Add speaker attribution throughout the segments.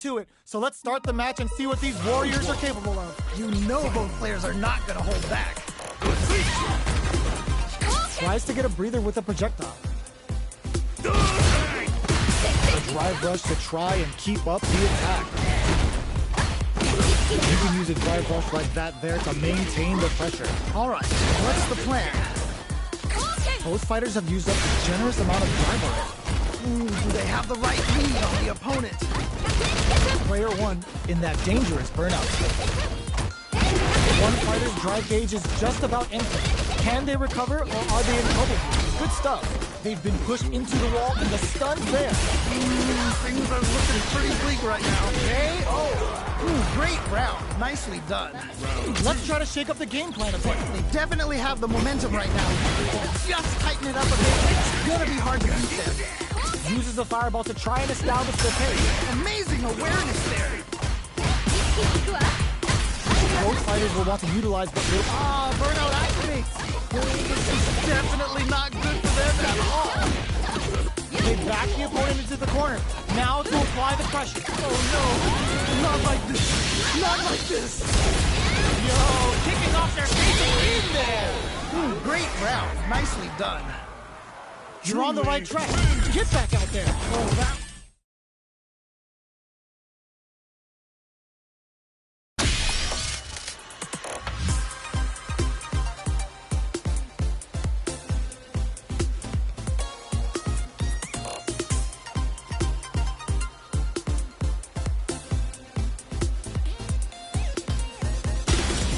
Speaker 1: to it. So let's start the match and see what these warriors are capable of.
Speaker 2: You know both players are not gonna hold back.
Speaker 1: Tries to get a breather with a projectile. A drive rush to try and keep up the attack. You can use a drive rush like that there to maintain the pressure.
Speaker 2: Alright, what's the plan?
Speaker 1: Both fighters have used up a generous amount of drive already.
Speaker 2: Do they have the right lead on the opponent?
Speaker 1: Player 1 in that dangerous burnout state. One fighter's drive gauge is just about empty. Can they recover or are they in trouble? Good stuff. They've been pushed into the wall and the stun's there.
Speaker 2: Things are looking pretty bleak right now.
Speaker 1: KO.
Speaker 2: Great round. Nicely done.
Speaker 1: Let's try to shake up the game plan a bit.
Speaker 2: They definitely have the momentum right now. Just tighten it up a bit. It's gonna be hard to beat them.
Speaker 1: Uses the fireball to try and establish the pace.
Speaker 2: Amazing awareness there.
Speaker 1: Both fighters will want to utilize the group.
Speaker 2: Burnout activates. This is definitely not good for them at all.
Speaker 1: They back the opponent into the corner. Now to apply the pressure.
Speaker 2: Oh no, not like this. Not like this.
Speaker 1: Yo, kicking off their facing in there.
Speaker 2: Great round. Nicely done.
Speaker 1: You're on the right track. Get back out there.
Speaker 2: Oh, that...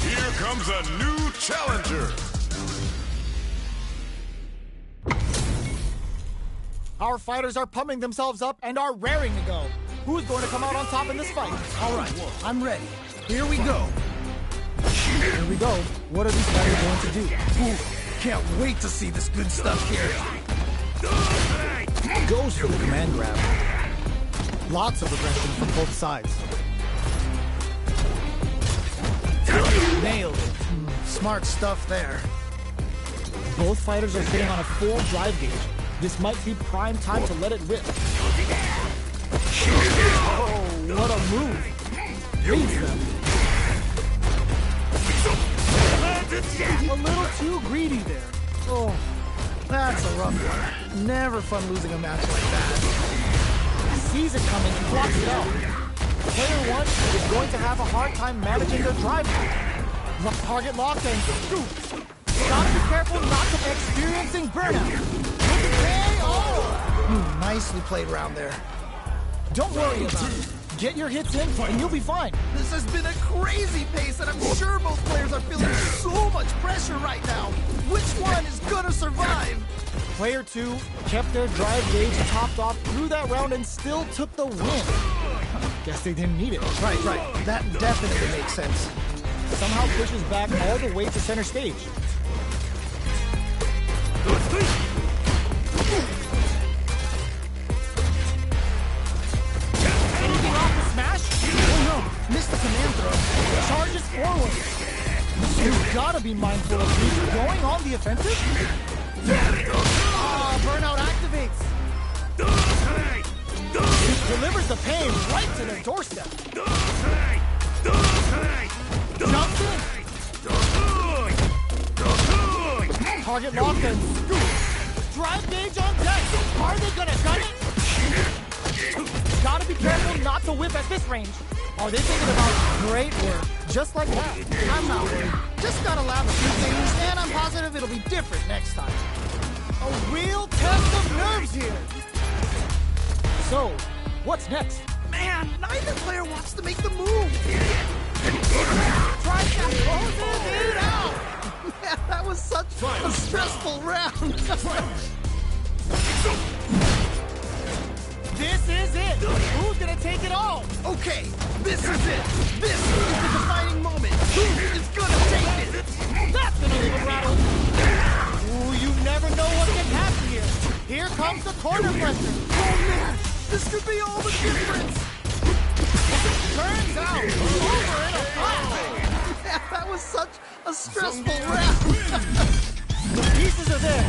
Speaker 3: Here comes a new challenger.
Speaker 1: Our fighters are pumping themselves up and are raring to go. Who's going to come out on top in this fight?
Speaker 2: All right, I'm ready. Here we go.
Speaker 1: Here we go. What are these fighters going to do?
Speaker 2: Can't wait to see this good stuff here.
Speaker 1: Goes for the command grab. Lots of aggression from both sides.
Speaker 2: Nailed it. Smart stuff there.
Speaker 1: Both fighters are sitting on a full drive gauge. This might be prime time to let it rip. Oh, what a move. Reads them. A little too greedy there.
Speaker 2: Oh, that's a rough one. Never fun losing a match like that.
Speaker 1: Sees it coming and blocks it out. Player 1 is going to have a hard time managing their drive. Target locked and scoop. Gotta be careful not to be experiencing burnout.
Speaker 2: KO! Nicely played round there.
Speaker 1: Don't worry about it. Get your hits in and you'll be fine.
Speaker 2: This has been a crazy pace, and I'm sure both players are feeling so much pressure right now. Which one is gonna survive?
Speaker 1: Player 2 kept their drive gauge topped off through that round and still took the win. Guess they didn't need it.
Speaker 2: Right. That definitely makes sense.
Speaker 1: Somehow pushes back all the way to center stage. Anything off the smash?
Speaker 2: Oh no, missed the command throw.
Speaker 1: Charges forward. You've got to be mindful of who's going on the offensive. Burnout activates. Delivers the pain right to their doorstep. Jumps in. Target locked and scoop. Drive gauge on deck. Are they gonna gun it? Gotta be careful not to whip at this range. Are they thinking about great work? Just like that.
Speaker 2: I'm not worried. Just gotta lab a few things, and I'm positive it'll be different next time.
Speaker 1: A real test of nerves here. So, what's next?
Speaker 2: Man, neither player wants to make the move.
Speaker 1: Try to close it out.
Speaker 2: Man, that was such a stressful round.
Speaker 1: This is it. Who's gonna take it all?
Speaker 2: Okay, this is it. This is the defining moment. Who is gonna take it?
Speaker 1: That's gonna leave a rattle. Ooh, you never know what can happen here. Here comes the corner pressure.
Speaker 2: Oh man, this could be all the difference.
Speaker 1: Turns out, over in a flash.
Speaker 2: Man, that was such a stressful round.
Speaker 1: The pieces are there.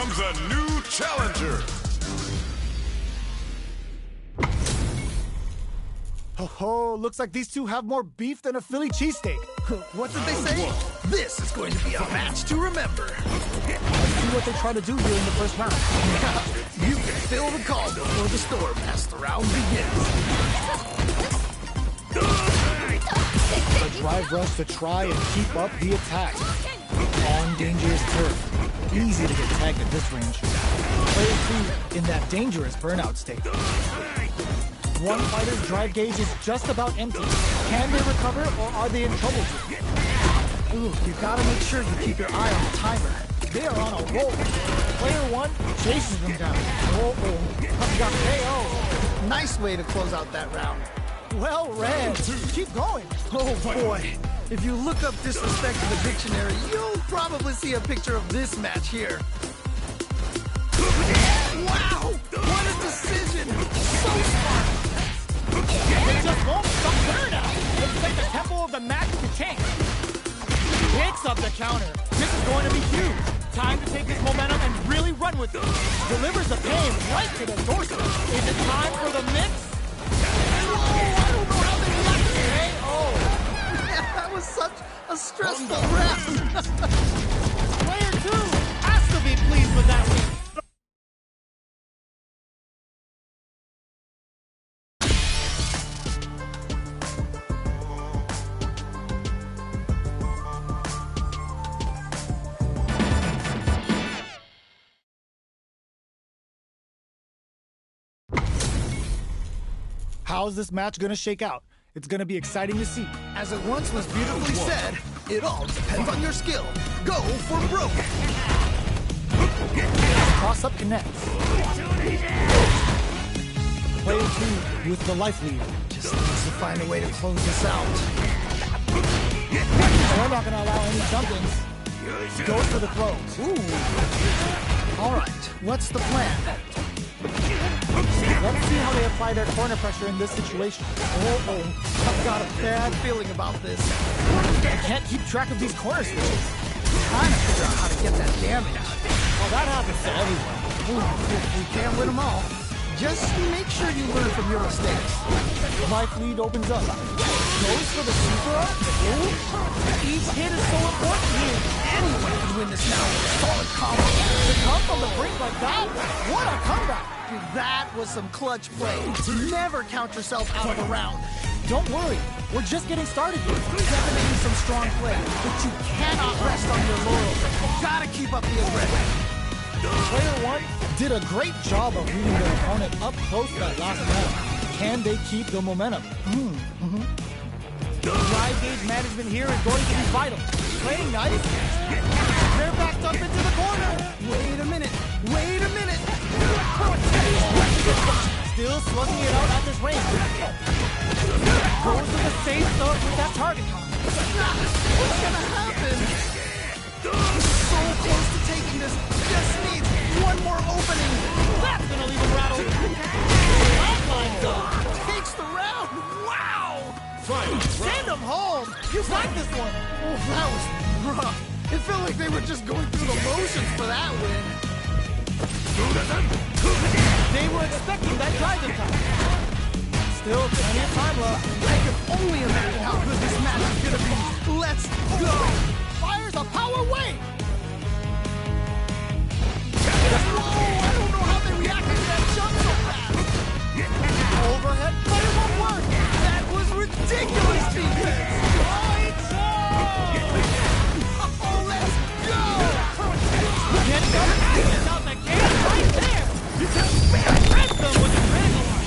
Speaker 3: comes a new challenger.
Speaker 1: Oh, looks like these two have more beef than a Philly cheesesteak.
Speaker 2: What did they say? This is going to be a match to remember.
Speaker 1: Let's see what they try to do here in the first round.
Speaker 2: You can fill the call before the storm as the round begins.
Speaker 1: A drive rush to try and keep up the attack. On dangerous turf. Easy to get tagged at this range. Player 2 in that dangerous burnout state. One fighter's drive gauge is just about empty. Can they recover or are they in trouble here?
Speaker 2: Ooh, you gotta make sure you keep your eye on the timer.
Speaker 1: They are on a roll. Player 1 chases them down. Got KO.
Speaker 2: Nice way to close out that round.
Speaker 1: Well read. Keep going.
Speaker 2: Oh boy. If you look up disrespect in the dictionary, you'll probably see a picture of this match here. Wow! What a decision! So smart!
Speaker 1: They just won't stop burnout. Looks like the tempo of the match to change. Picks up the counter. This is going to be huge. Time to take this momentum and really run with it. Delivers the pain right to the doorstep. Is it time for the mix?
Speaker 2: Oh, I don't know how they reacted. That was such a stressful round.
Speaker 1: Player 2 has to be pleased with that win. How's this match gonna shake out? It's gonna be exciting to see.
Speaker 2: As it once was beautifully said, it all depends on your skill. Go for broke.
Speaker 1: Cross-up connects. Player 2 with the life lead.
Speaker 2: Just needs to find a way to close this out.
Speaker 1: We're not gonna allow any jump-ins. Goes for the throws.
Speaker 2: Ooh. All right, what's the plan?
Speaker 1: Let's see how they apply their corner pressure in this situation.
Speaker 2: I've got a bad feeling about this.
Speaker 1: I can't keep track of these corner switches.
Speaker 2: Trying to figure out how to get that damage.
Speaker 1: Well, that happens to everyone.
Speaker 2: You can't win them all. Just make sure you learn from your mistakes.
Speaker 1: Life lead opens up. Goes for the super up. Each hit is so important here.
Speaker 2: Anyone can win this now with a solid combo.
Speaker 1: To come from the brink like that, what a comeback.
Speaker 2: That was some clutch play. Never count yourself out of a round.
Speaker 1: Don't worry, we're just getting started here.
Speaker 2: Definitely some strong play, but you cannot rest on your laurels. Gotta keep up the aggression.
Speaker 1: Player 1 did a great job of reading their opponent up close that last round. Can they keep the momentum? Drive gauge management here is going to be vital. Playing nice. They're backed up into the corner.
Speaker 2: Wait a minute. Wait a minute.
Speaker 1: Still slugging it out at this range. Goes to the safe start with that target time.
Speaker 2: What's gonna happen? So close to taking this. Just needs one more opening.
Speaker 1: That's gonna leave him rattled. Lifeline
Speaker 2: Takes the round. Wow.
Speaker 1: Send him home. You got this one.
Speaker 2: Oh, that was rough. It felt like they were just going through the motions for that win.
Speaker 1: They were expecting that driving time. Still plenty of time left.
Speaker 2: I can only imagine how good this match is gonna be. Let's go.
Speaker 1: Fires a power wave.
Speaker 2: Whoa, I don't know how they reacted to that jump so fast.
Speaker 1: Overhead, but it won't work.
Speaker 2: That was ridiculous defense. Oh, let's go.
Speaker 1: Get them out the game right there. Press them with the critical one.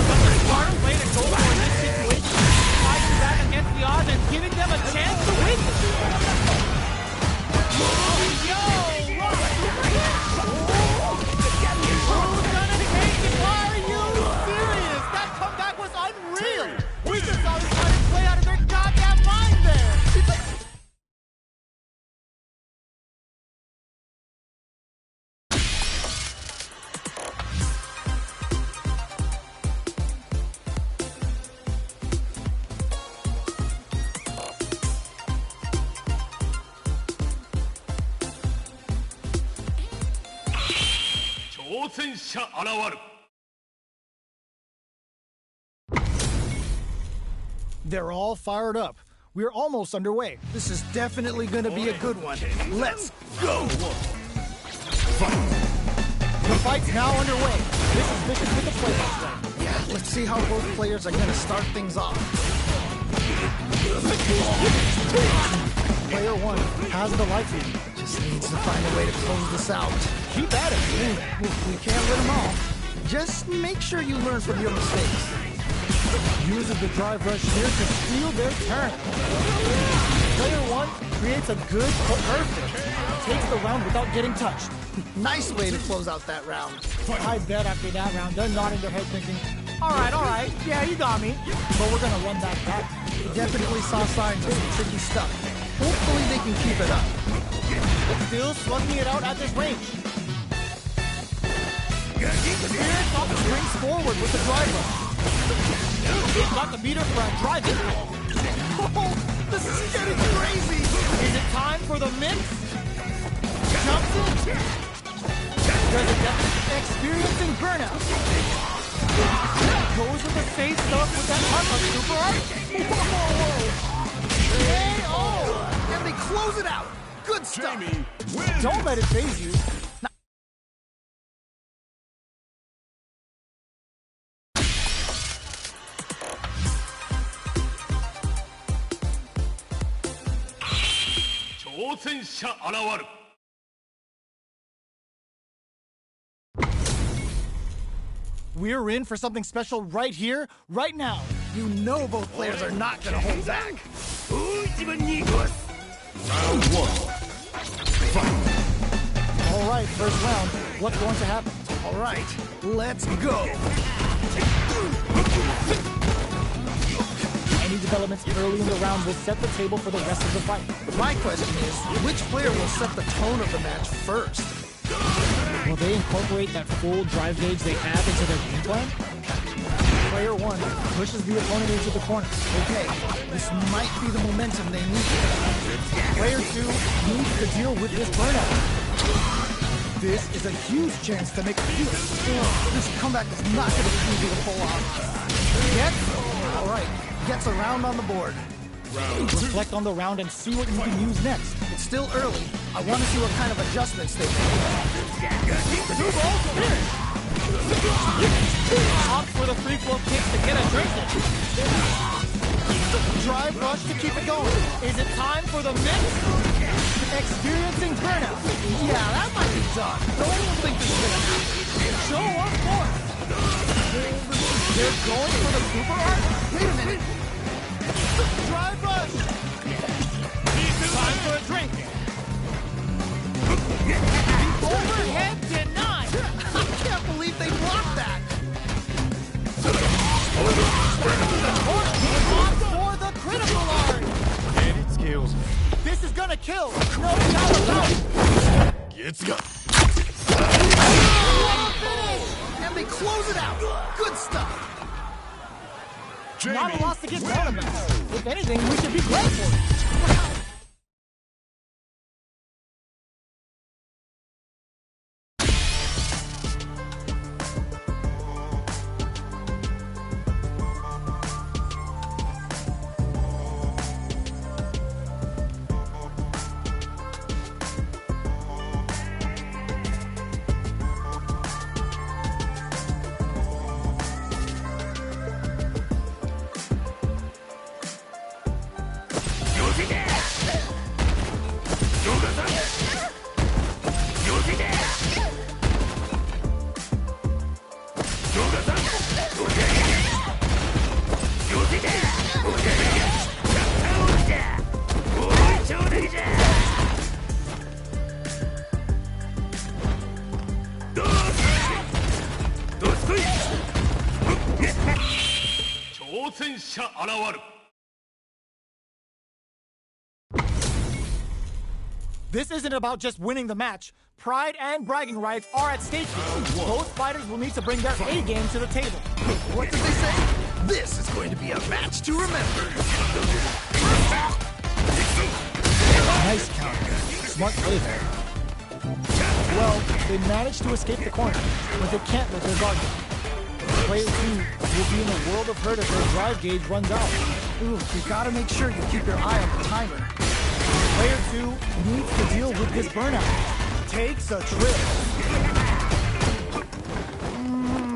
Speaker 1: But the smart way to go for this situation, fighting back against the odds and giving them a chance to win. Yo, who's gonna take it? Are you serious? That comeback was
Speaker 3: 挑戦者現る。
Speaker 1: They're all fired up. We're almost underway.
Speaker 2: This is definitely gonna be a good one. Let's go!
Speaker 1: The fight's now underway. This is Vicious with the playoffs right.
Speaker 2: Yeah, let's see how both players are gonna start things off.
Speaker 1: Player 1 has the life lead.
Speaker 2: Just needs to find a way to close this out.
Speaker 1: Keep at it.
Speaker 2: We can't let them off. Just make sure you learn from your mistakes.
Speaker 1: Uses the drive rush here to steal their turn. Player 1 creates a good perfect. Takes the round without getting touched.
Speaker 2: Nice way to close out that round.
Speaker 1: I bet after that round, they're nodding their head thinking, all right, yeah, you got me. But we're gonna run that back.
Speaker 2: Definitely saw signs of some tricky stuff. Hopefully they can keep it up.
Speaker 1: Still slugging it out at this range. Spirit off springs forward with the drive rush. Got the meter for a drive-in.
Speaker 2: Oh, this is getting crazy!
Speaker 1: Is it time for the mix? Jumps in. Does it get experiencing burnout? Goes with the safe stuff with that up super art. Whoa! Oh!
Speaker 2: And they close it out! Good stuff!
Speaker 3: Jamie wins.
Speaker 1: Don't let it faze you. We're in for something special right here, right now.
Speaker 2: You know both players are not gonna hold back.
Speaker 3: Round 1. Fight.
Speaker 1: All right, first round. What's going to happen?
Speaker 2: All right, let's go.
Speaker 1: Any developments early in the round will set the table for the rest of the fight.
Speaker 2: My question is, which player will set the tone of the match first?
Speaker 1: Will they incorporate that full drive gauge they have into their game plan? Player 1 pushes the opponent into the corner.
Speaker 2: Okay, this might be the momentum they need.
Speaker 1: Player 2 needs to deal with this burnout. This is a huge chance to make a deal.
Speaker 2: This comeback is not going to be easy to pull off. All right, gets a round on the board.
Speaker 1: Reflect on the round and see what you can use next.
Speaker 2: It's still early. I want to see what kind of adjustments they make.
Speaker 1: Opt for the free flow kick to get a drink in. Drive rush to keep it going. Is it time for the mix? Experiencing burnout.
Speaker 2: Yeah, that might be tough. Don't think this is going to happen.
Speaker 1: Show of force. They're going for the super art?
Speaker 2: Wait a minute.
Speaker 1: Drive rush. Time for a drink. Overhead denied.
Speaker 2: I can't believe they blocked that.
Speaker 1: Opt for the critical art.
Speaker 3: And it skills.
Speaker 1: This is gonna kill. No doubt about it.
Speaker 3: Gets got.
Speaker 2: And they close it out. Good stuff.
Speaker 1: Not a loss to get down about. If anything, we should be glad for it. This isn't about just winning the match. Pride and bragging rights are at stake here. Both fighters will need to bring their A game to the table.
Speaker 2: What did they say? This is going to be a match to remember.
Speaker 1: Nice counter. Smart play there. Well, they managed to escape the corner, but they can't let their guard down. Player 2 will be in a world of hurt if their drive gauge runs out.
Speaker 2: Ooh, you gotta make sure you keep your eye on the timer.
Speaker 1: Player 2 needs to deal with this burnout. Takes a trip.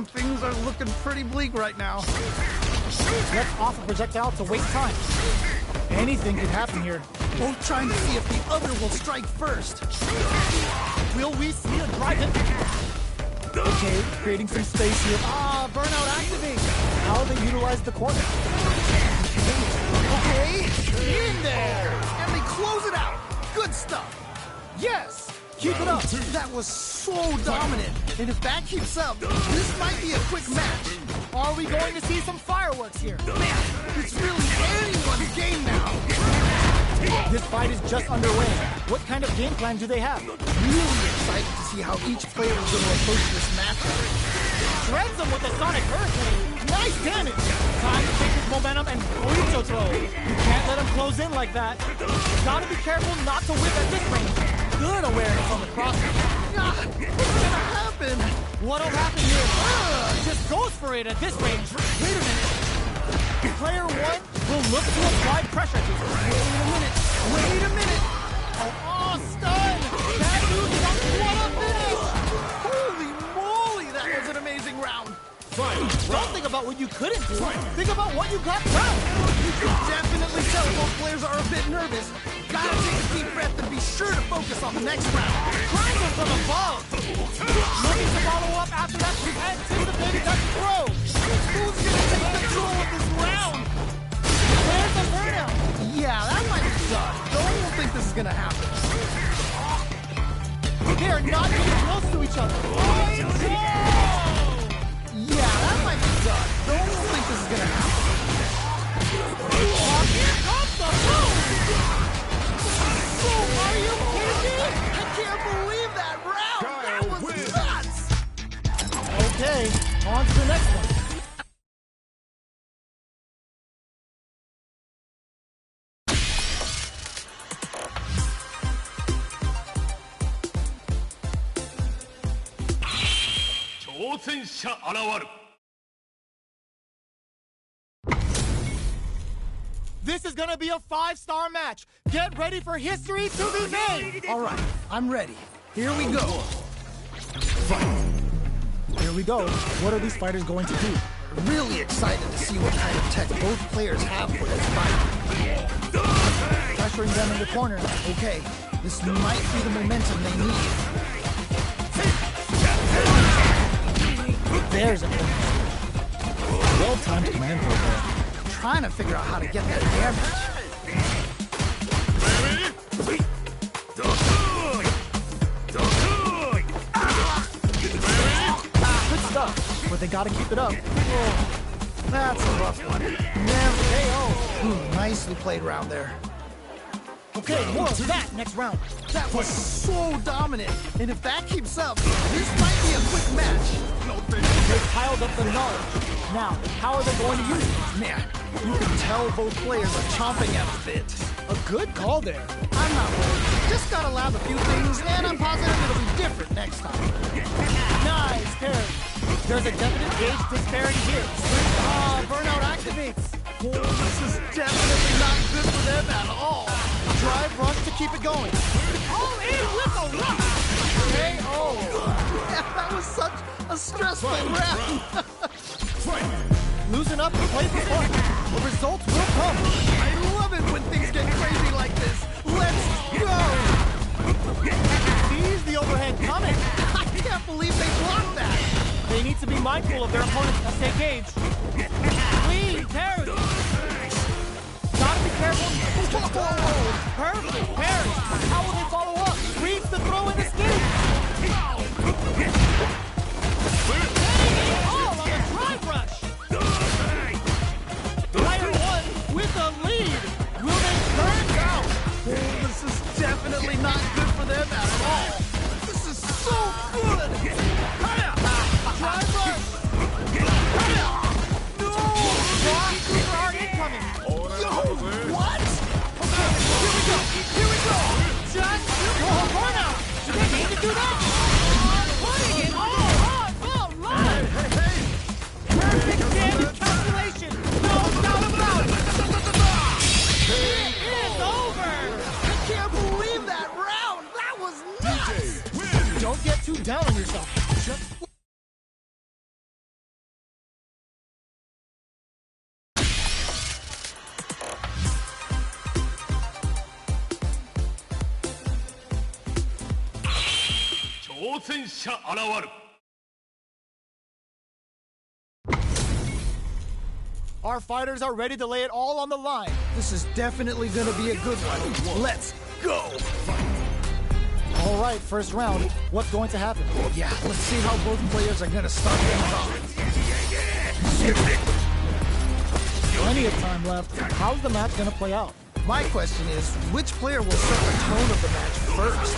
Speaker 2: Things are looking pretty bleak right now.
Speaker 1: Let's off a projectile to waste time. Anything could happen here.
Speaker 2: Both trying to see if the other will strike first.
Speaker 1: Will we see a drive hit? Okay, creating some space here. Burnout activates. How they utilize the corner.
Speaker 2: Okay,
Speaker 1: In there!
Speaker 2: and they close it out. Good stuff.
Speaker 1: Yes! Keep it up.
Speaker 2: That was so dominant. And if that keeps up, this might be a quick match.
Speaker 1: Are we going to see some fireworks here?
Speaker 2: Man, it's really anyone's game now.
Speaker 1: This fight is just underway. What kind of game plan do they have?
Speaker 2: Really excited to see how each player is going to approach this match.
Speaker 1: Shreds them with a sonic hurricane. Nice damage. Time to take his momentum and burrito throw. You can't let him close in like that. Gotta be careful not to whip at this range. Good awareness on the crossing.
Speaker 2: What's going to happen?
Speaker 1: What'll happen here? Just goes for it at this range. Wait a minute. Player 1 will look to apply pressure.
Speaker 2: Wait a minute.
Speaker 1: Oh, stun! That dude jumped. What a finish!
Speaker 2: Holy moly, that was an amazing round.
Speaker 1: Don't think about what you couldn't do. Think about what you got done.
Speaker 2: You can definitely tell both players are a bit nervous. Gotta take a deep breath and be sure to focus on the next round.
Speaker 1: Triangle from above. Looking to follow up after that anticipated that throw.
Speaker 2: Who's gonna take control of this round?
Speaker 1: There's the burnout.
Speaker 2: Yeah, that might be tough. Don't think this is gonna happen.
Speaker 1: They are not getting close to each other.
Speaker 2: Yeah, that might be tough. Don't think this is gonna happen.
Speaker 1: Here comes the boom.
Speaker 2: Are you kidding me? I can't believe that round. That was nuts.
Speaker 1: Okay, on to the next one. This is gonna be a 5-star match. Get ready for history to be made.
Speaker 2: All right, I'm ready. Here we go.
Speaker 1: Here we go. What are these fighters going to do?
Speaker 2: Really excited to see what kind of tech both players have for this fight.
Speaker 1: Pressuring them in the corner.
Speaker 2: Okay, this might be the momentum they need.
Speaker 1: There's a well-timed command program.
Speaker 2: Trying to figure out how to get that damage.
Speaker 1: Good stuff, but they gotta keep it up.
Speaker 2: Oh, that's a rough one.
Speaker 1: Never KO.
Speaker 2: Nicely played round there.
Speaker 1: Okay, more of that next round.
Speaker 2: That was so dominant. And if that keeps up, this might be a quick match.
Speaker 1: They've piled up the knowledge. Now, how are they going to use it?
Speaker 2: Man, you can tell both players are chomping at the bit.
Speaker 1: A good call there.
Speaker 2: I'm not worried. Just gotta lab a few things, and I'm positive it'll be different next time.
Speaker 1: Nice parry. There's a definite gauge disparity here. Burnout activates.
Speaker 2: Oh, this is definitely not good for them at all.
Speaker 1: Drive rush to keep it going. All in with a rush. KO.
Speaker 2: Yeah, that was such a stressful round.
Speaker 1: Loosen up and play for fun. The results will come.
Speaker 2: I love it when things get crazy like this. Let's go.
Speaker 1: Sees the overhead coming.
Speaker 2: I can't believe they blocked that.
Speaker 1: They need to be mindful of their opponent's essay gauge. Clean parry. Gotta be careful. Perfect parry. How will they follow up? Reads the throw and escape. All on a drive rush. Player 1 with the lead. Will they turn down?
Speaker 2: Oh, this is definitely not good for them at all. This is so good.
Speaker 1: Drive rush. No. Super hard incoming.
Speaker 2: Yo, what? Okay, here we go.
Speaker 3: 戦者現る
Speaker 1: Our fighters are ready to lay it all on the line.
Speaker 2: This is definitely gonna be a good one. Let's go!
Speaker 1: All right, first round. What's going to happen?
Speaker 2: Yeah, let's see how both players are gonna start things off.
Speaker 1: Plenty of time left. How's the match going to play out?
Speaker 2: My question is, which player will set the tone of the match first?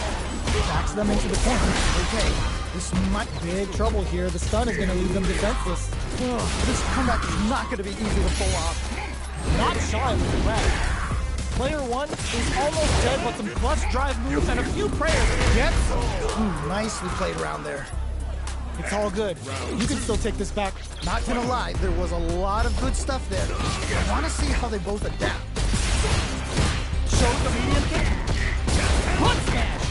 Speaker 1: Backs them into the corner.
Speaker 2: Okay,
Speaker 1: This might be big trouble here. The stun is going to leave them defenseless.
Speaker 2: this comeback is not gonna be easy to pull off.
Speaker 1: Not shy with the grab. Player one is almost dead, but some clutch drive moves and a few prayers gets.
Speaker 2: Nicely played around there.
Speaker 1: It's all good. You can still take this back.
Speaker 2: Not gonna lie, there was a lot of good stuff there. I wanna see how they both adapt.
Speaker 1: Shows the medium kick. Foot smash.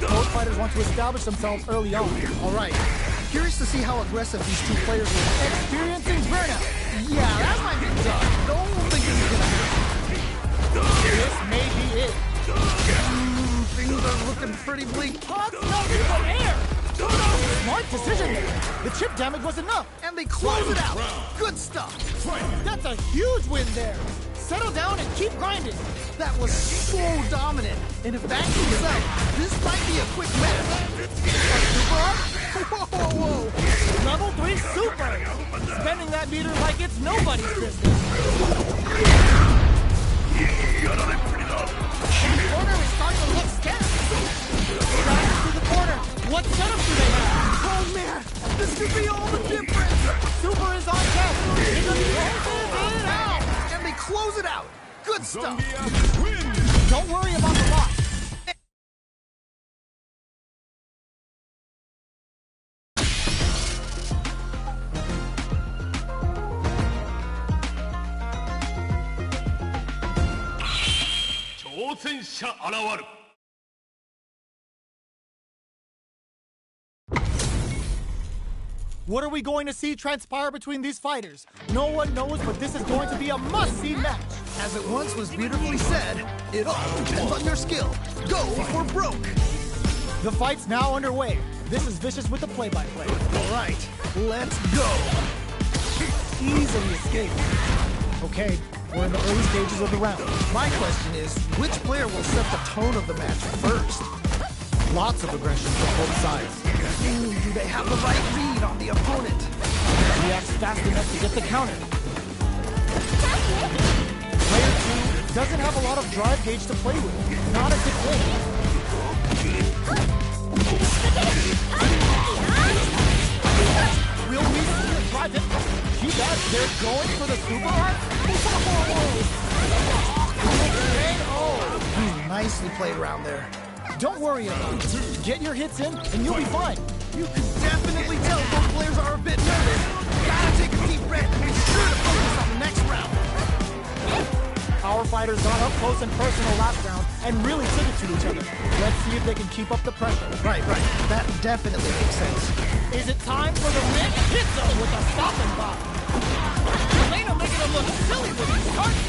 Speaker 1: Both fighters want to establish themselves early on.
Speaker 2: All right, curious to see how aggressive these two players will be.
Speaker 1: Experiencing burnout.
Speaker 2: Yeah, that might be tough. Don't think this is gonna happen.
Speaker 1: This may be it.
Speaker 2: Things are looking pretty bleak.
Speaker 1: Toss nothing but air. Smart decision there. The chip damage was enough.
Speaker 2: And they close it out. Good stuff.
Speaker 1: That's a huge win there. Settle down and keep grinding.
Speaker 2: That was so dominant. And if that keeps up, this might be a quick match. Whoa, whoa, whoa.
Speaker 1: Level 3 super. Spending that meter like it's nobody's business. The corner is starting to look scary. Drives to the corner. What setup do they have?
Speaker 2: Oh man, this could be all the difference.
Speaker 1: Super is on deck. He just closes it out.
Speaker 2: And they close it out. Good stuff.
Speaker 1: Don't worry about the loss. What are we going to see transpire between these fighters? No one knows, but this is going to be a must-see match.
Speaker 2: As it once was beautifully said, it all depends on your skill. Go or broke.
Speaker 1: The fight's now underway. This is Vicious with the play-by-play.
Speaker 2: All right, let's go.
Speaker 1: Easily escaped. Okay, we're in the early stages of the round.
Speaker 2: My question is, which player will set the tone of the match first?
Speaker 1: Lots of aggression from both sides.
Speaker 2: Do they have the right read on the opponent?
Speaker 1: Reacts fast enough to get the counter. Player 2 doesn't have a lot of drive gauge to play with. Not a good thing. Will we see a drive in? Too bad they're going for the super art.
Speaker 2: Nicely played around there.
Speaker 1: Don't worry about it. Get your hits in and you'll be fine.
Speaker 2: You can definitely tell both players are a bit nervous. Gotta take a deep breath and be sure to focus on the next round.
Speaker 1: Our fighters got up close and personal last round and really took it to each other. Let's see if they can keep up the pressure.
Speaker 2: Right. That definitely makes sense.
Speaker 1: Is it time for the Nick? Hit them with a stopping block. Elena making him look silly with his target.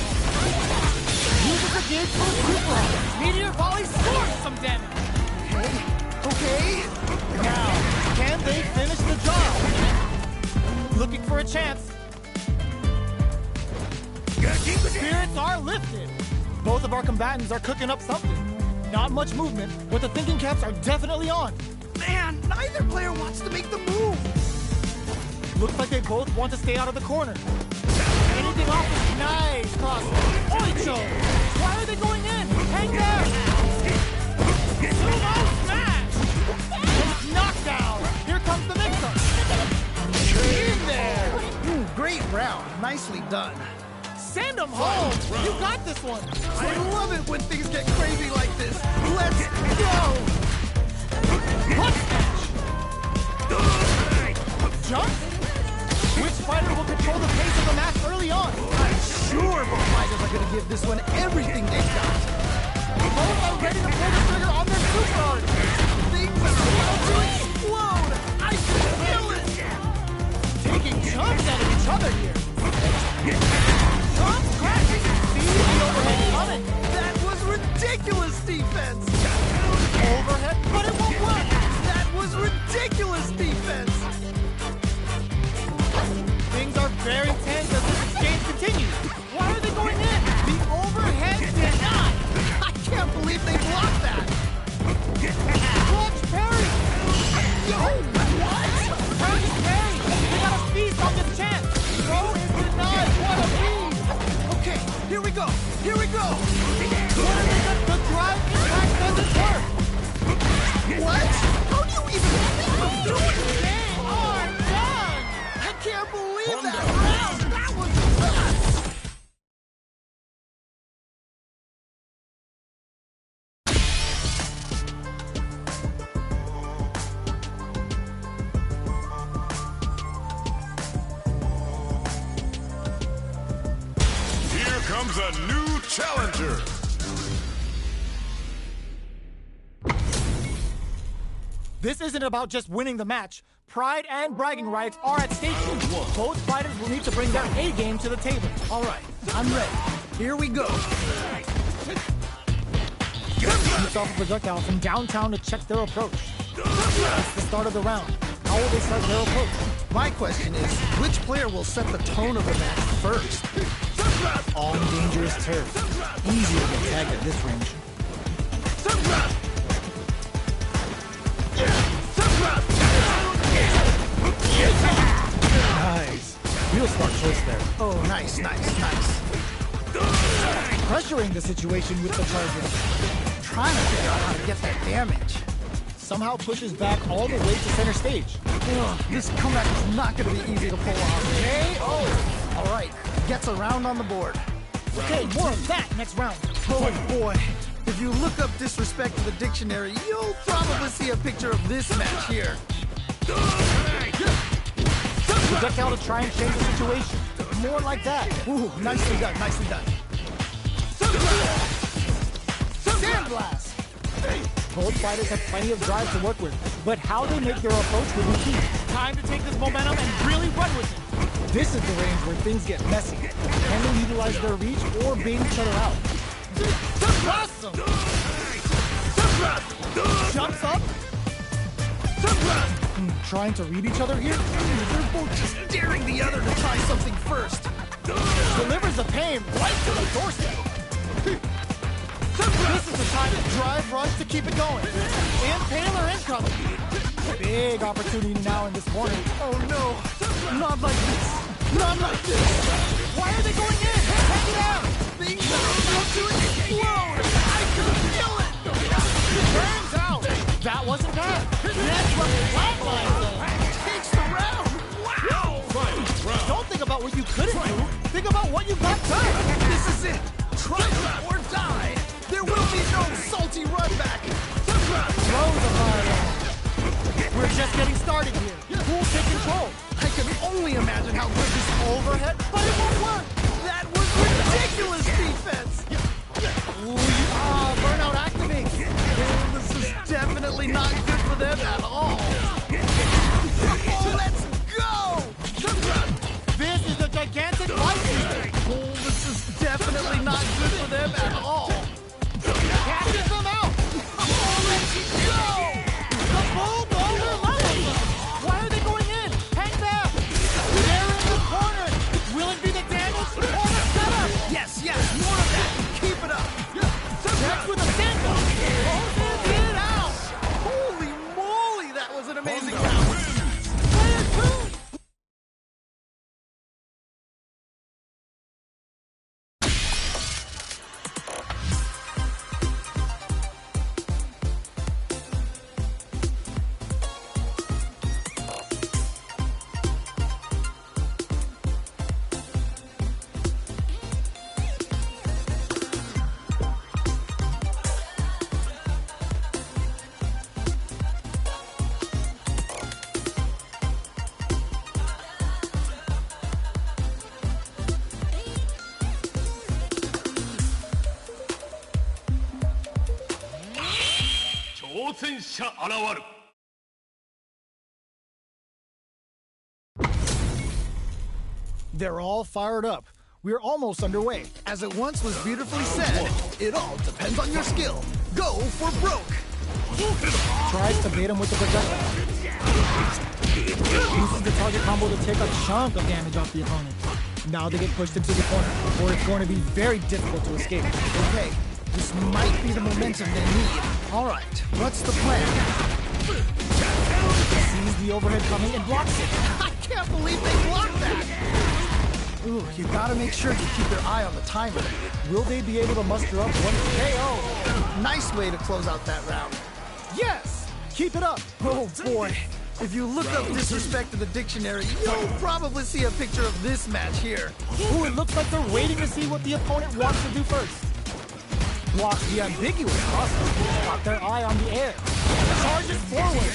Speaker 1: Uses the gauge for a super art. Meteor volley scores some damage.
Speaker 2: Okay.
Speaker 1: Now, can they finish the job? Looking for a chance. Spirits are lifted. Both of our combatants are cooking up something. Not much movement, but the thinking caps are definitely on.
Speaker 2: Man, neither player wants to make the move.
Speaker 1: Looks like they both want to stay out of the corner. Anything off is nice cross. Oicho! Why are they going in? Hang there! Sumo smash! Knockdown! Here comes the mix-up! In there!
Speaker 2: Great round. Nicely done.
Speaker 1: Send them home! You got this one!
Speaker 2: I love it when things get crazy like this. Let's go!
Speaker 1: What smash? Jump? Which fighter will control the pace of the match early on?
Speaker 2: I'm sure both fighters are going to give this one everything they've got.
Speaker 1: Both are ready to pull the trigger on their superstars.
Speaker 2: Things are about to explode. I can feel it.
Speaker 1: Taking chunks out of each other here. Jump crashing. See the overhead coming.
Speaker 2: That was ridiculous defense.
Speaker 1: Overhead, but it won't work.
Speaker 2: That here we go! Here we go!
Speaker 1: The drive impact doesn't work!
Speaker 2: What? How do you even think of doing it?
Speaker 1: They are done!
Speaker 2: I can't believe that round! That was nuts!
Speaker 3: Here comes a new challenger.
Speaker 1: This isn't about just winning the match. Pride and bragging rights are at stake. Both fighters will need to bring their A game to the table.
Speaker 2: All right, I'm ready. Here we go.
Speaker 1: Shoots off a projectile from downtown to check their approach. It's the start of the round. How will they start their approach?
Speaker 2: My question is, which player will set the tone of the match first?
Speaker 1: On dangerous turf. Easy to get tagged at this range. Nice. Real smart choice there.
Speaker 2: Oh, nice.
Speaker 1: Pressuring the situation with the charger.
Speaker 2: Trying to figure out how to get that damage.
Speaker 1: Somehow pushes back all the way to center stage.
Speaker 2: Ugh, this comeback is not going to be easy to pull off.
Speaker 1: KO!
Speaker 2: All right, gets a round on the board.
Speaker 1: Okay, more of that next round.
Speaker 2: Oh boy, if you look up disrespect in the dictionary, you'll probably see a picture of this match here.
Speaker 1: Projectile to try and change the situation. More like that.
Speaker 2: Ooh, nicely done.
Speaker 1: Sandblast! Both fighters have plenty of drive to work with, but how they make their approach will be key. Time to take this momentum and really run with it. This is the range where things get messy. Can they utilize their reach or bait each other out? Awesome! Jumps up. Trying to read each other here?
Speaker 2: They're both just daring the other to try something first.
Speaker 1: Delivers the pain right to the doorstep. This is the time to drive runs to keep it going. Impaler incoming. Big opportunity now in this corner.
Speaker 2: Oh no, not like this.
Speaker 1: Why are they going in? Take it out.
Speaker 2: Things are about to explode. I can feel it.
Speaker 1: Turns out, that wasn't bad. That's what flatline does.
Speaker 2: Takes the round. Wow.
Speaker 1: Don't think about what you couldn't do. Think about what you got done.
Speaker 2: This is it. Try or die. There will be no salty run back.
Speaker 1: Throws a fireball. We're just getting started here. Who'll take control?
Speaker 2: I can only imagine how good this
Speaker 1: Overhead, but it won't work.
Speaker 2: That was ridiculous defense.
Speaker 1: Burnout activates.
Speaker 2: This is definitely not good for them at all. Oh, let's go.
Speaker 1: This is a gigantic lightning.
Speaker 2: Oh, this is definitely not good for them at all.
Speaker 1: Catches them out.
Speaker 2: Oh, let's go.
Speaker 1: The bulldozer levels them. Why are they going in? Hang back. They're in the corner. Will it be the damage or the setup?
Speaker 2: Yes, more of that. Keep it up.
Speaker 1: Check with a sandball. Closes it out.
Speaker 2: Holy moly, that was an amazing round.
Speaker 1: Player two. They're all fired up. We're almost underway.
Speaker 2: As it once was beautifully said, it all depends on your skill. Go for broke.
Speaker 1: Tries to bait him with the projectile. Uses the target combo to take a chunk of damage off the opponent. Now they get pushed into the corner, where it's going to be very difficult to escape.
Speaker 2: Okay, this might be the momentum they need. All right, what's the plan?
Speaker 1: Sees the overhead coming and blocks it.
Speaker 2: I can't believe they blocked that. Ooh, you gotta make sure you keep your eye on the timer.
Speaker 1: Will they be able to muster up one KO?
Speaker 2: Nice way to close out that round.
Speaker 1: Yes! Keep it up!
Speaker 2: Oh boy. If you look up disrespect in the dictionary, you'll probably see a picture of this match here.
Speaker 1: Ooh, it looks like they're waiting to see what the opponent wants to do first. Blocks the ambiguous crossover, got their eye on the air. Charges forward.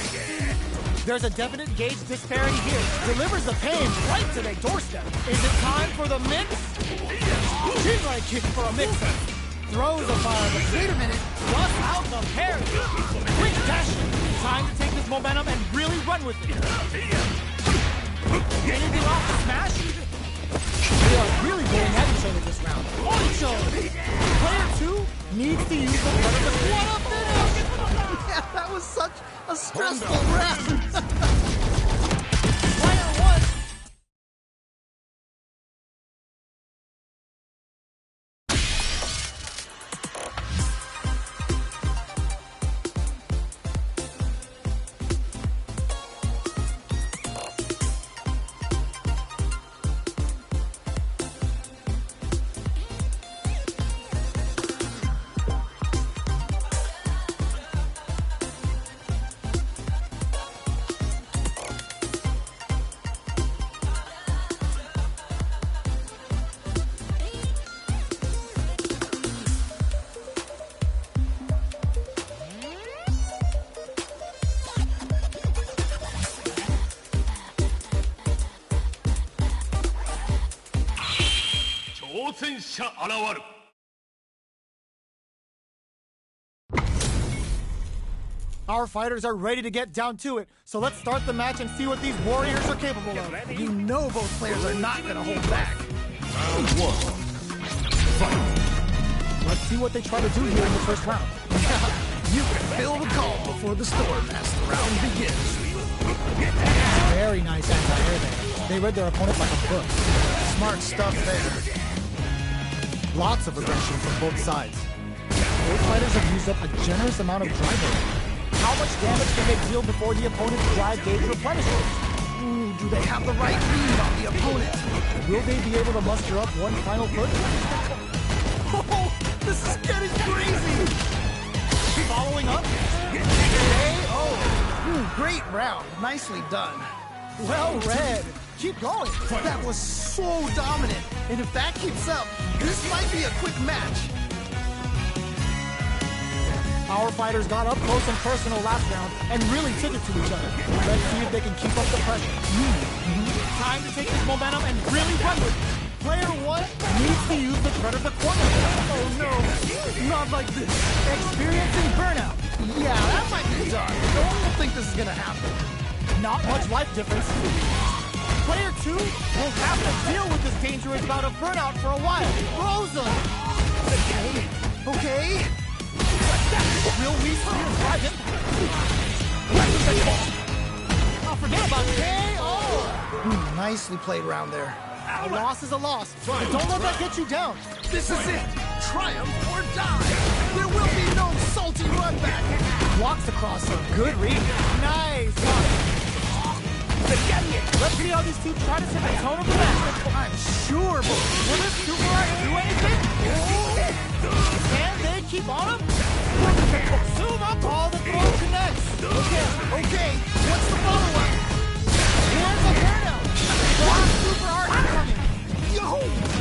Speaker 1: There's a definite gauge disparity here. Delivers the pain right to their doorstep. Is it time for the mix? Chin right kick for a mix-up. Throws a fire, but wait a minute. Busts out the parry. Quick dash. Time to take this momentum and really run with it. Anything off the smash? They are really going at each other this round. On each other. Player 2 needs to use the predator. What a finish!
Speaker 2: Yeah, that was such a stressful round.
Speaker 1: Player 1. Our fighters are ready to get down to it, so let's start the match and see what these warriors are capable of.
Speaker 2: You know both players are not going to hold back.
Speaker 3: Round 1. Fight.
Speaker 1: Let's see what they try to do here in the first round.
Speaker 2: You can feel the call before the storm as the round begins.
Speaker 1: Very nice anti-air there. They read their opponent like a book.
Speaker 2: Smart stuff there.
Speaker 1: Lots of aggression from both sides. Both fighters have used up a generous amount of drive rate. How much damage can they deal before the opponent's drive gauge replenishes?
Speaker 2: Ooh, do they have the right read on the opponent?
Speaker 1: Will they be able to muster up one final push?
Speaker 2: Oh, this is getting crazy!
Speaker 1: Following up?
Speaker 2: Ooh, great round. Nicely done.
Speaker 1: Well read. Keep going.
Speaker 2: That was so dominant. And if that keeps up, this might be a quick match.
Speaker 1: Our fighters got up close and personal last round and really took it to each other. Let's see if they can keep up the pressure. Time to take this momentum and really run with it. Player 1 needs to use the threat of the corner.
Speaker 2: Oh no, not like this.
Speaker 1: Experiencing burnout.
Speaker 2: Yeah, that might be done. No one will think this is gonna happen.
Speaker 1: Not much life difference. Player 2 will have to deal with this dangerous bout of burnout for a while. Frozen.
Speaker 2: Okay.
Speaker 1: Will we see him private? Oh, forget about KO!
Speaker 2: Nicely played round there.
Speaker 1: A loss is a loss, but don't let that get you down.
Speaker 2: This is it. Triumph or die. There will be no salty run back.
Speaker 1: Walks across a good read. Nice. Let's see how these two try to set the tone of the match.
Speaker 2: I'm sure, but
Speaker 1: Will this super art do anything? Can they keep on him? Zoom up all the throw connects.
Speaker 2: okay. What's the follow-up?
Speaker 1: Here's the burnout. Block super art incoming.
Speaker 2: Yo,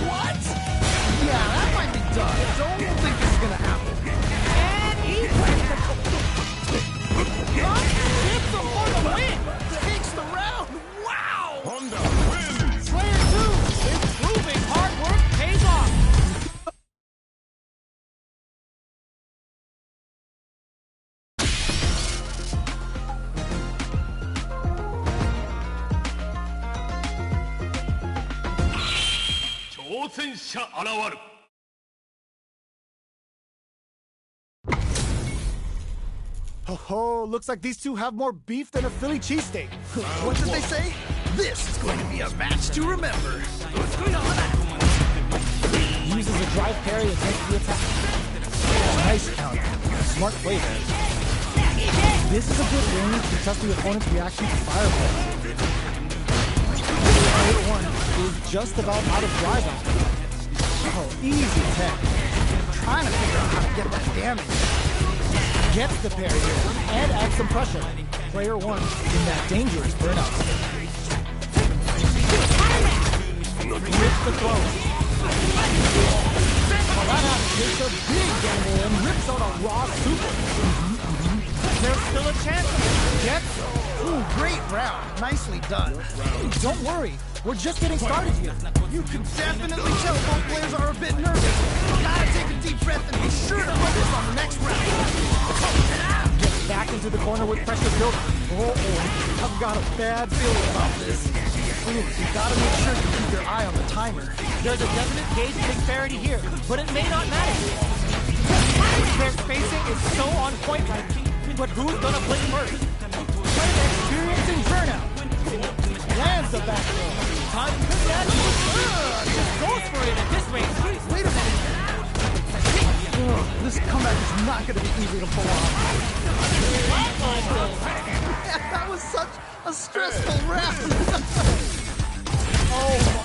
Speaker 2: what? Yeah, that might be done. Don't think this is gonna happen.
Speaker 1: And he hits him for the win.
Speaker 2: Takes the round. Wow.
Speaker 3: Honda wins.
Speaker 1: Player 2 is proving hard work pays off. Oh, looks like these two have more beef than a Philly cheesesteak.
Speaker 2: What did they say? This is going to be a match to remember.
Speaker 1: Uses a drive parry against the attack. Nice counter. Smart play there. This is a good range to test the opponent's reaction to fireball. Player 1 is just about out of drive after that. Oh, easy tech.
Speaker 2: Trying to figure out how to get that damage.
Speaker 1: Gets the parry here and adds some pressure. Player 1 in that dangerous burnout state. Rips the throw. Well, that happens. It's a big gamble and rips out a raw super. There's still a chance. Gets.
Speaker 2: Ooh, great round. Nicely done.
Speaker 1: Don't worry. We're just getting started here.
Speaker 2: You can definitely tell both players are a bit nervous. Gotta take a deep breath and be sure to focus on the next round.
Speaker 1: Gets back into the corner with pressure building. I've got a bad feeling about this.
Speaker 2: Ooh, you gotta make sure you keep your eye on the timer.
Speaker 1: There's a definite gauge disparity here, but it may not matter. Their spacing is so on point right now. But who's gonna play first? Play the experiencing burnout. Lands the back throw. Time to match. Just goes for it at this rate.
Speaker 2: Wait a minute. This comeback is not gonna be easy to pull off. That was such a stressful round.
Speaker 1: Oh my.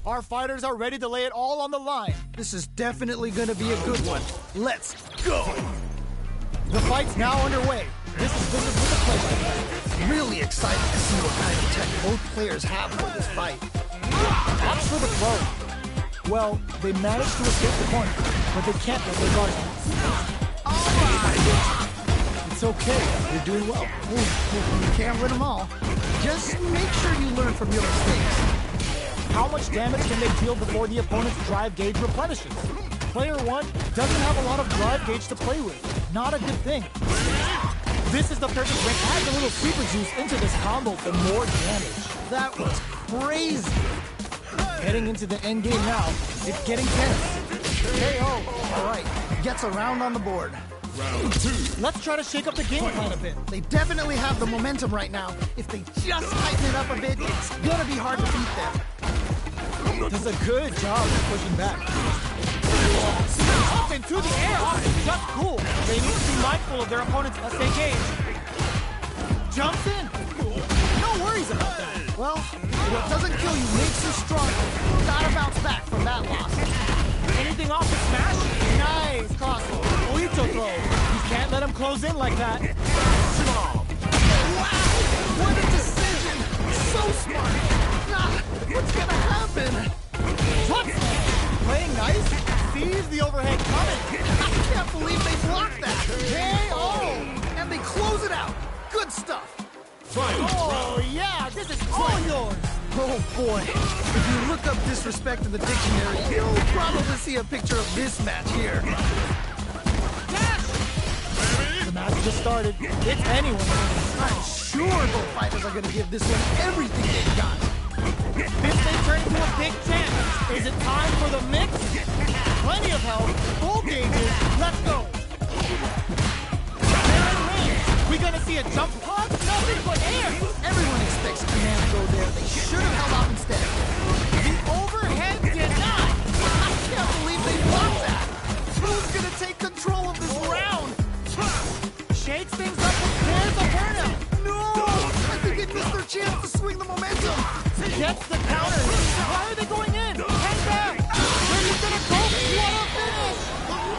Speaker 1: Our fighters are ready to lay it all on the line.
Speaker 2: This is definitely gonna be a good one. Let's go.
Speaker 1: The fight's now underway. This is with the play.
Speaker 2: Really excited to see what kind of tech both players have for this fight.
Speaker 1: Opts for the throw. Well, they managed to escape the corner, but they can't let their guard down. It's okay. You're doing well.
Speaker 2: You can't win them all. Just make sure you learn from your mistakes.
Speaker 1: How much damage can they deal before the opponent's drive gauge replenishes? Player 1 doesn't have a lot of drive gauge to play with. Not a good thing. This is the perfect way to add a little super juice into this combo for more damage.
Speaker 2: That was crazy.
Speaker 1: Heading into the end game now, it's getting tense. KO.
Speaker 2: All right, gets a round on the board.
Speaker 3: Round 2.
Speaker 1: Let's try to shake up the game plan a bit.
Speaker 2: They definitely have the momentum right now. If they just tighten it up a bit, it's gonna be hard to beat them.
Speaker 1: Does a good job of pushing back. Up into the air, just cool. They need to be mindful of their opponent's SA gauge. Jumps in. No worries about that.
Speaker 2: Well, what doesn't kill you makes you stronger. Gotta bounce back from that loss.
Speaker 1: Anything off the smash? Nice cross. Oito throw. You can't let him close in like that.
Speaker 2: Wow! What a decision! So smart! What's gonna happen?
Speaker 1: What? Playing nice? Sees the overhead coming.
Speaker 2: I can't believe they blocked that! KO! And they close it out! Good stuff!
Speaker 1: Oh, yeah, this is all yours.
Speaker 2: Oh boy, if you look up disrespect in the dictionary, you'll probably see a picture of this match here.
Speaker 1: The match just started. It's anyone's.
Speaker 2: I'm sure both fighters are gonna give this one everything they've got.
Speaker 1: This may turn into a big chance. Is it time for the mix? Plenty of help. Full gauges. Let's go. We gonna see a jump pod? Nothing but air.
Speaker 2: Everyone expects command to go there. They should have held out instead.
Speaker 1: The overhead did not.
Speaker 2: I can't believe they blocked that. Who's gonna take control of this round?
Speaker 1: Shakes things up with pairs of burnout.
Speaker 2: No! I think they missed their chance to swing the momentum.
Speaker 1: Gets the counter. Why are they going in? Hang back. Where you gonna go? What a finish!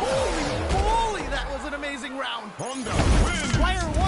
Speaker 2: Holy moly, that was an amazing round.
Speaker 3: Honda wins.
Speaker 1: Player 1